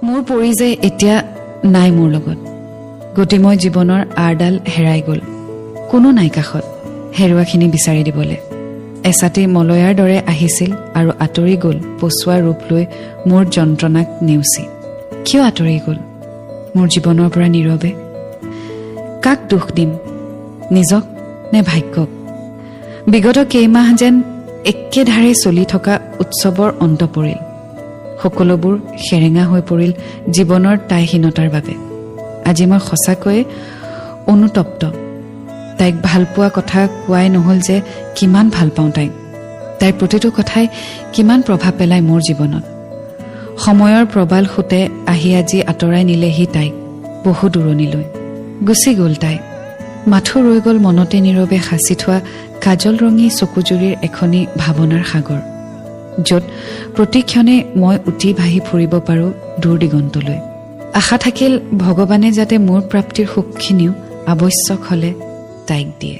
মোৰ পৰি যে এতিয়া নাই মোৰ লগত গতিময় জীৱনৰ আৰডাল হেৰাই গ'ল কোনো নাই কাষত হেৰুৱাখিনি বিচাৰি দিবলৈ এছাতি মলয়াৰ দৰে আহিছিল আৰু আঁতৰি গ'ল পচোৱা ৰূপ লৈ মোৰ যন্ত্ৰণাক নেওচি কিয় আঁতৰি গ'ল মোৰ জীৱনৰ পৰা নীৰৱে কাক দুখ দিম নিজক নে ভাগ্যক বিগত কেইমাহ যেন একেধাৰে চলি থকা উৎসৱৰ অন্ত পৰিল সকলোবোৰ সেৰেঙা হৈ পৰিল জীৱনৰ তাইহীনতাৰ বাবে আজি মই সঁচাকৈয়ে অনুতপ্ত তাইক ভালপোৱা কথা কোৱাই নহ'ল যে কিমান ভাল পাওঁ তাইৰ প্ৰতিটো কথাই কিমান প্ৰভাৱ পেলায় মোৰ জীৱনত সময়ৰ প্ৰবাল খুঁটে আহি আজি আঁতৰাই নিলেহি তাইক বহু দূৰণিলৈ গুচি গ'ল তাই মাথো ৰৈ গ'ল মনতে নীৰৱে সাঁচি থোৱা কাজল ৰঙী চকুজুৰিৰ এখনি ভাৱনাৰ সাগৰ য'ত প্ৰতিক্ষণে মই উটি ভাহি ফুৰিব পাৰোঁ দূৰ দিগন্তলৈ আশা থাকিল ভগৱানে যাতে মোৰ প্ৰাপ্তিৰ সুখখিনিও আৱশ্যক হ'লে তাইক দিয়ে